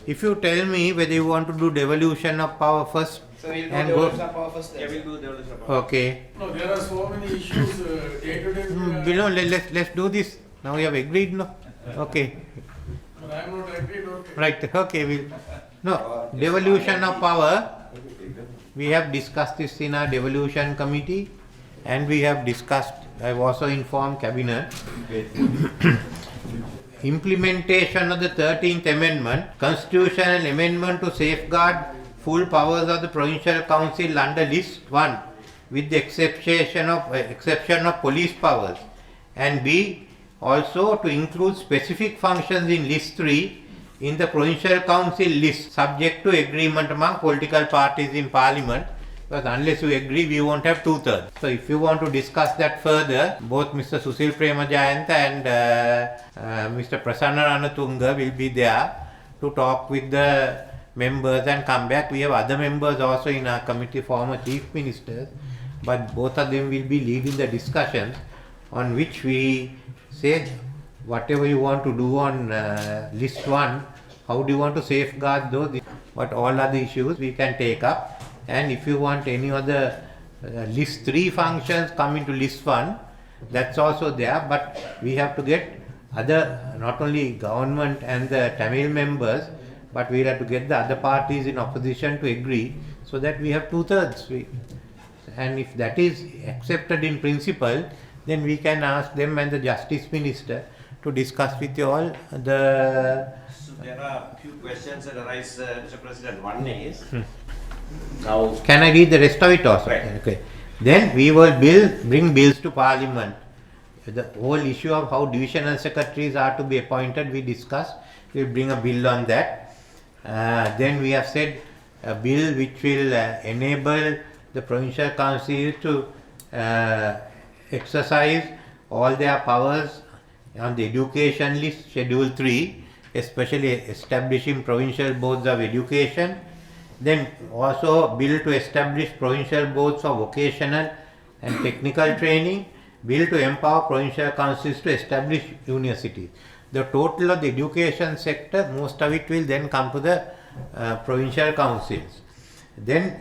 If you tell me whether you want to do devolution of power first, So we'll do and devolution of power first. Yeah, we'll do devolution of power. okay. No, there are so many issues day to day. Let's do this. Now we have agreed, no? Okay. But I am not agreed. Okay. Right. Okay. No, devolution of power. We have discussed this in our devolution committee, and we have discussed. I have also informed cabinet. Implementation of the 13th Amendment, constitutional amendment to safeguard full powers of the Provincial Council under List 1, with the exception of police powers, and B, also to include specific functions in List 3 in the Provincial Council list, subject to agreement among political parties in Parliament, because unless you agree, we won't have 2/3. So if you want to discuss that further, both Mr. Susil Premajayantha and Mr. Prasanna Ranatunga will be there to talk with the members and come back. We have other members also in our committee, former chief ministers, but both of them will be leading the discussions on which we said whatever you want to do on list 1, how do you want to safeguard those, but all other issues we can take up. And if you want any other list 3 functions come into list 1, that's also there, but we have to get other, not only government and the Tamil members, but we have to get the other parties in opposition to agree, so that we have 2/3. And if that is accepted in principle, then we can ask them and the Justice Minister to discuss with you all the... So there are a few questions that arise, Mr. President. One is, now... Can I read the rest of it also? Right. Okay. Then we will bring bills to Parliament. The whole issue of how divisional secretaries are to be appointed, we discussed. We will bring a bill on that. Then we have said a bill which will enable the provincial council to exercise all their powers on the education list, Schedule 3, especially establishing provincial boards of education. Then also bill to establish provincial boards for vocational and technical training, bill to empower provincial councils to establish universities. The total of the education sector, most of it will then come to the provincial councils. Then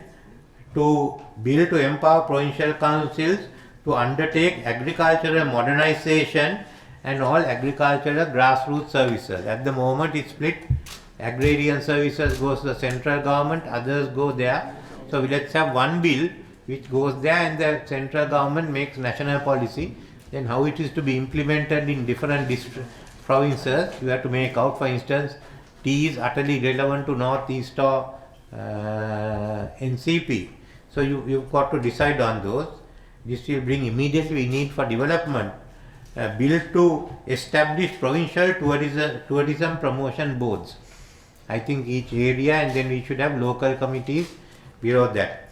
to bill to empower provincial councils to undertake agricultural modernization and all agricultural grassroots services. At the moment it's split. Agrarian services goes to the central government, others go there. So let's have one bill which goes there and the central government makes national policy. Then how it is to be implemented in different provinces, you have to make out. For instance, tea is utterly relevant to Northeast or NCP. So you've got to decide on those. This will bring immediately need for development. A bill to establish provincial tourism promotion boards. I think each area, and then we should have local committees below that.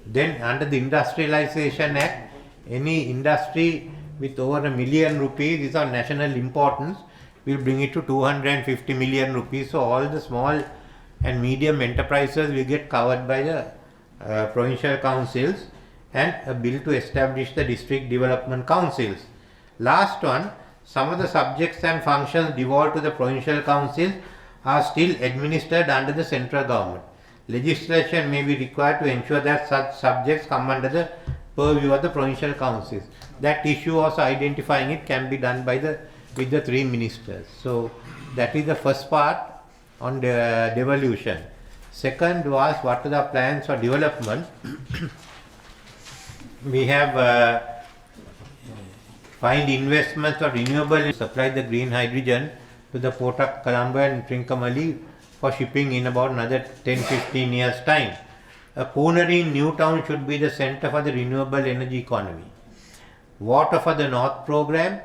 Then under the Industrialization Act, any industry with over ₹1 million is of national importance, we'll bring it to 250 million rupees. So all the small and medium enterprises will get covered by the provincial councils, and a bill to establish the district development councils. Last one, some of the subjects and functions devolved to the provincial councils are still administered under the central government. Legislation may be required to ensure that such subjects come under the purview of the provincial councils. That issue, also identifying it, can be done by with the 3 ministers. So that is the first part on the devolution. Second was what are the plans for development. We have find investments for renewable, supply the green hydrogen to the port of Colombo and Trincomalee for shipping in about another 10-15 years time. A Pooneri new town should be the center for the renewable energy economy. Water for the North program,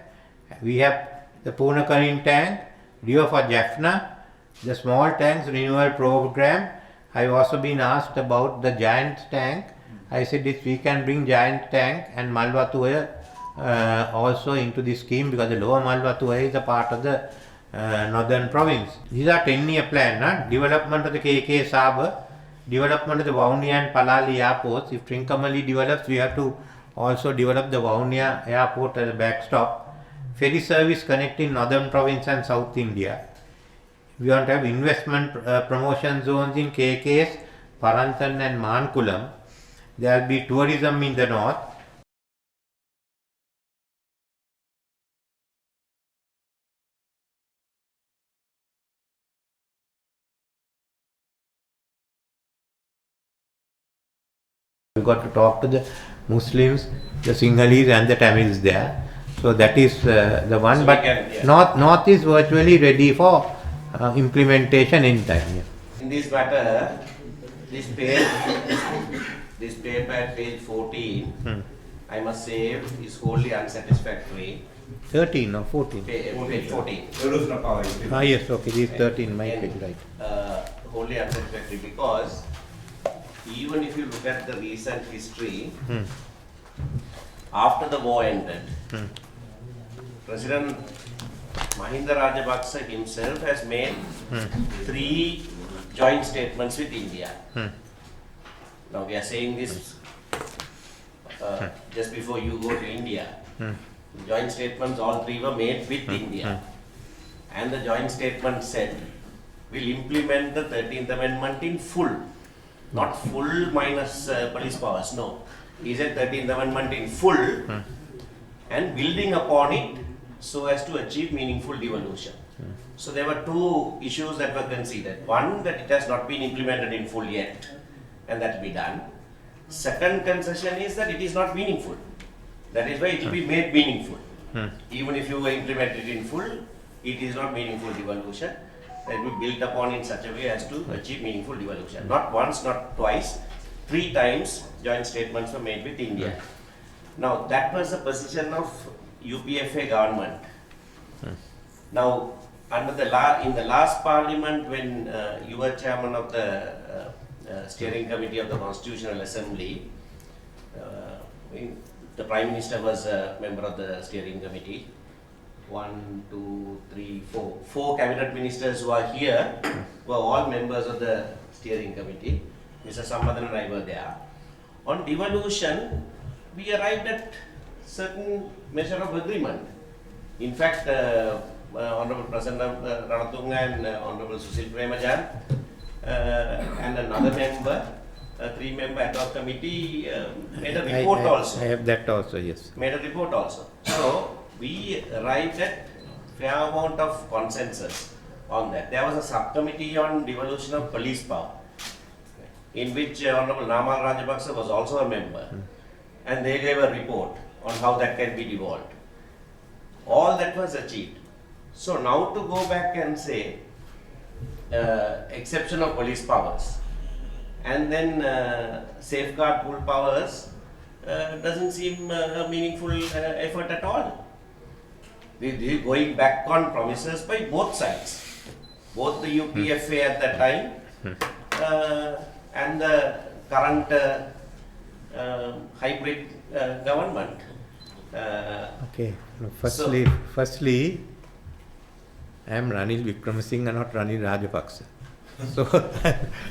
we have the Poonakarin tank, River for Jaffna, the small tanks renewal program. I have also been asked about the giant tank. I said if we can bring giant tank and Malwatuya also into this scheme, because the lower Malwatuya is a part of the northern province. These are 10-year plan. Development of the KK Harbour, development of the Vaunia and Palali airports. If Trincomalee develops, we have to also develop the Vaunia airport as a backstop. Ferry service connecting northern province and South India. we want to have investment promotion zones in KKS, Paranthan and Mankulam. There will be tourism in the north. We got to talk to the Muslims, the Sinhalese and the Tamils there. So that is the one. So but north is virtually ready for implementation in time. Yeah. In this matter, this paper at page 14, I must say, is wholly unsatisfactory. 13 or 14? Page 14. Yes, okay, this is 13, my page, right. Wholly unsatisfactory because even if you look at the recent history, after the war ended, President Mahinda Rajapaksa himself has made 3 joint statements with India. Now we are saying this just before you go to India. Joint statements, all 3 were made with India. And the joint statement said, we'll implement the 13th Amendment in full. Not full minus police powers, no. He said 13th Amendment in full and building upon it so as to achieve meaningful devolution. So there were 2 issues that were considered. One, that it has not been implemented in full yet, and that will be done. Second concession is that it is not meaningful. That is why it will be made meaningful. Even if you implement it in full, it is not meaningful devolution. That will be built upon in such a way as to achieve meaningful devolution. Not once, not twice, 3 times joint statements were made with India. Now that was the position of UPFA government. Now under the in the last parliament, when you were chairman of the steering committee of the Constitutional Assembly, the Prime Minister was a member of the steering committee. 1, 2, 3, 4. 4 cabinet ministers who are here were all members of the steering committee. Mr. Sampadan and I were there. On devolution, we arrived at certain measure of agreement. In fact, Honorable President Ranatunga and Honorable Susil Premajan and another member, a 3-member ad hoc committee made a report also. I have that also, yes. Made a report also. So we arrived at fair amount of consensus on that. There was a subcommittee on devolution of police power, in which Honorable Namal Rajapaksa was also a member, and they gave a report on how that can be devolved. All that was achieved. So now to go back and say exception of police powers and then safeguard full powers doesn't seem a meaningful effort at all. They going back on promises by both sides, both the UPFA at that time and the current hybrid government. Okay. Firstly, I am Ranil Wickramasinghe and not Ranil Rajapaksa. So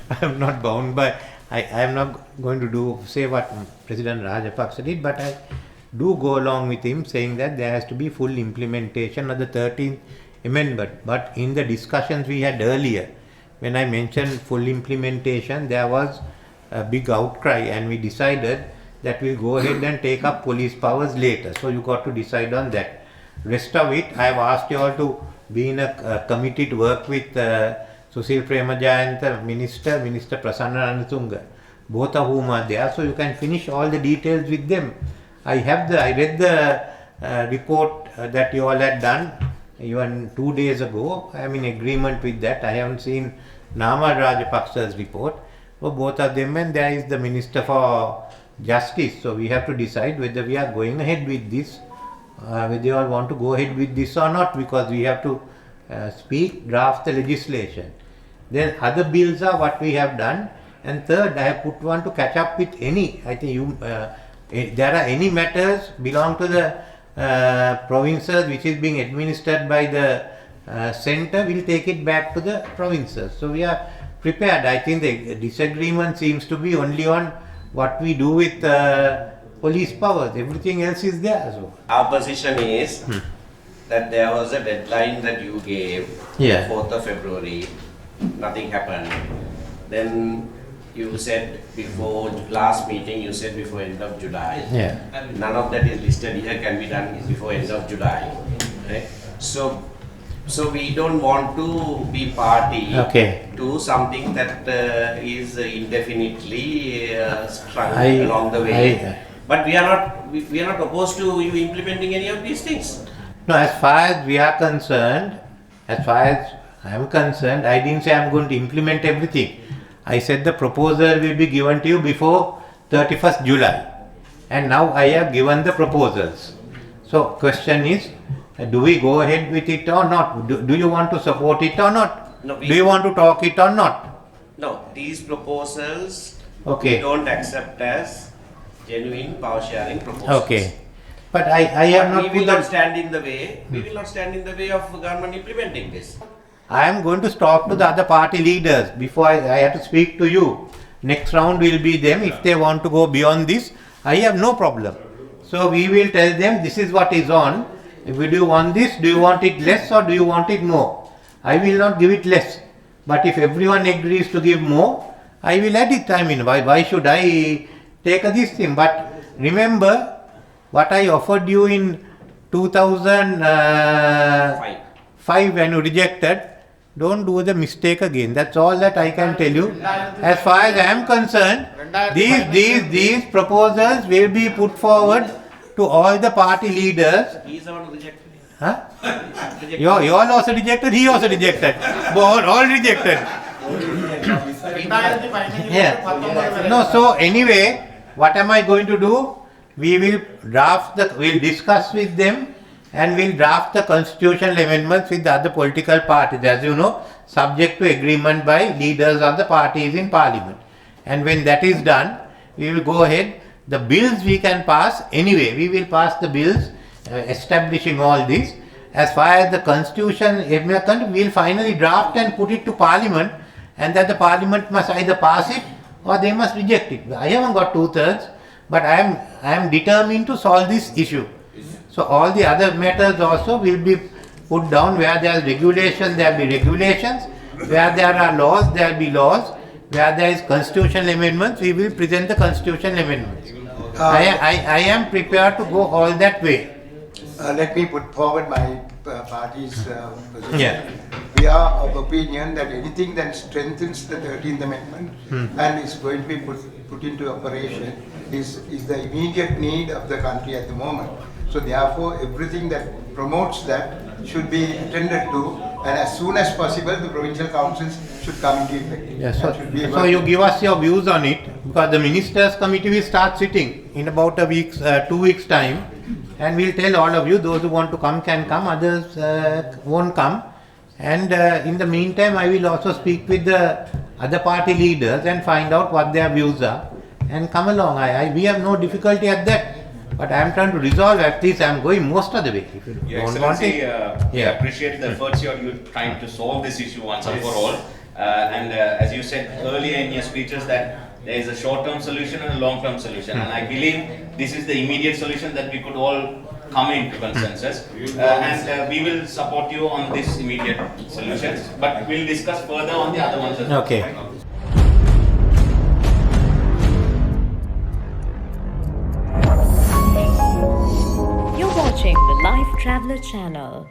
I am not bound by. I am not going to say what President Rajapaksa did, but I do go along with him saying that there has to be full implementation of the 13th Amendment. But in the discussions we had earlier, when I mentioned full implementation, there was a big outcry, and we decided that we'll go ahead and take up police powers later. So you got to decide on that. Rest of it, I have asked you all to be in a committee to work with Susil Premajayantha, Minister Prasanna Ranatunga, both of whom are there, so you can finish all the details with them. I read the report that you all had done even 2 days ago. I am in agreement with that. I haven't seen Namal Rajapaksa's report for both of them, and there is the Minister for Justice. So we have to decide whether we are going ahead with this, whether you all want to go ahead with this or not, because we have to draft the legislation. Then other bills are what we have done. And third, I have put one to catch up with any. I think if there are any matters belong to the provinces which is being administered by the centre, we'll take it back to the provinces. So we are prepared. I think the disagreement seems to be only on what we do with police powers. Everything else is there. So our position is that there was a deadline that you gave, Yeah. 4th of February, nothing happened. Then you said before last meeting, you said before end of July. Yeah. None of that is listed here, can be done before end of July. Right? So we don't want to be party Okay. to something that is indefinitely strung I- along the way. I- But we are not opposed to you implementing any of these things. No, as far as we are concerned, as far as I am concerned, I didn't say I am going to implement everything. I said the proposal will be given to you before 31st July. And now I have given the proposals. So question is, do we go ahead with it or not? Do you want to support it or not? No, Do you want to talk it or not? No, these proposals Okay. we don't accept as genuine power sharing proposals. Okay. But I have But not we put will the- not stand in the way. We will not stand in the way of government implementing this. I am going to talk to the other party leaders before I have to speak to you. Next round will be them. If they want to go beyond this, I have no problem. So we will tell them this is what is on. If do you want this, do you want it less or do you want it more? I will not give it less. But if everyone agrees to give more, I will add it. I mean, why should I take this thing? But remember what I offered you in 2005 when you rejected. Don't do the mistake again. That's all that I can tell you. As far as I am concerned, these proposals will be put forward to all the party leaders. He is the one who rejected it. Huh? You all also rejected, he also rejected. All rejected. Yeah. No, so anyway, what am I going to do? We will we'll discuss with them and we'll draft the constitutional amendments with the other political parties, as you know, subject to agreement by leaders of the parties in parliament. And when that is done, we will go ahead. The bills we can pass anyway, we will pass the bills establishing all this. As far as the constitution, we will finally draft and put it to parliament, and that the parliament must either pass it or they must reject it. I haven't got 2/3, but I am determined to solve this issue. So all the other matters also will be put down. Where there is regulation, there will be regulations. Where there are laws, there will be laws. Where there is constitutional amendments, we will present the constitutional amendments. I am prepared to go all that way. Let me put forward my party's position. Yeah. We are of opinion that anything that strengthens the 13th Amendment and is going to be put into operation is the immediate need of the country at the moment. So therefore, everything that promotes that should be attended to, and as soon as possible, the provincial councils should come into effect. Yeah, That should be so you give us your views on it, because the ministers committee will start sitting in about 2 weeks time, and we'll tell all of you, those who want to come can come, others won't come. And in the meantime, I will also speak with the other party leaders and find out what their views are and come along. We have no difficulty at that. But I am trying to resolve, at least I am going most of the way. If you Your don't want Excellency, it, we appreciate the efforts you're trying to solve this issue once and for all. And as you said earlier in your speeches, that there is a short-term solution and a long-term solution. And I believe this is the immediate solution that we could all come into consensus. And we will support you on this immediate solutions. But we'll discuss further on the other ones as well. Okay. You're watching the Lifetraveler channel.